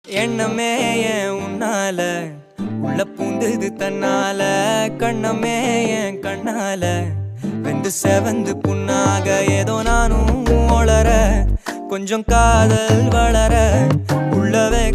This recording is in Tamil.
எண்ணமே ஏன் உன்னால உள்ள பூந்தது தன்னால கண்ணமே ஏன் கண்ணால வெந்து செவந்து புண்ணாக ஏதோ நானும் ஒளர கொஞ்சம் காதல் வளர உள்ளவே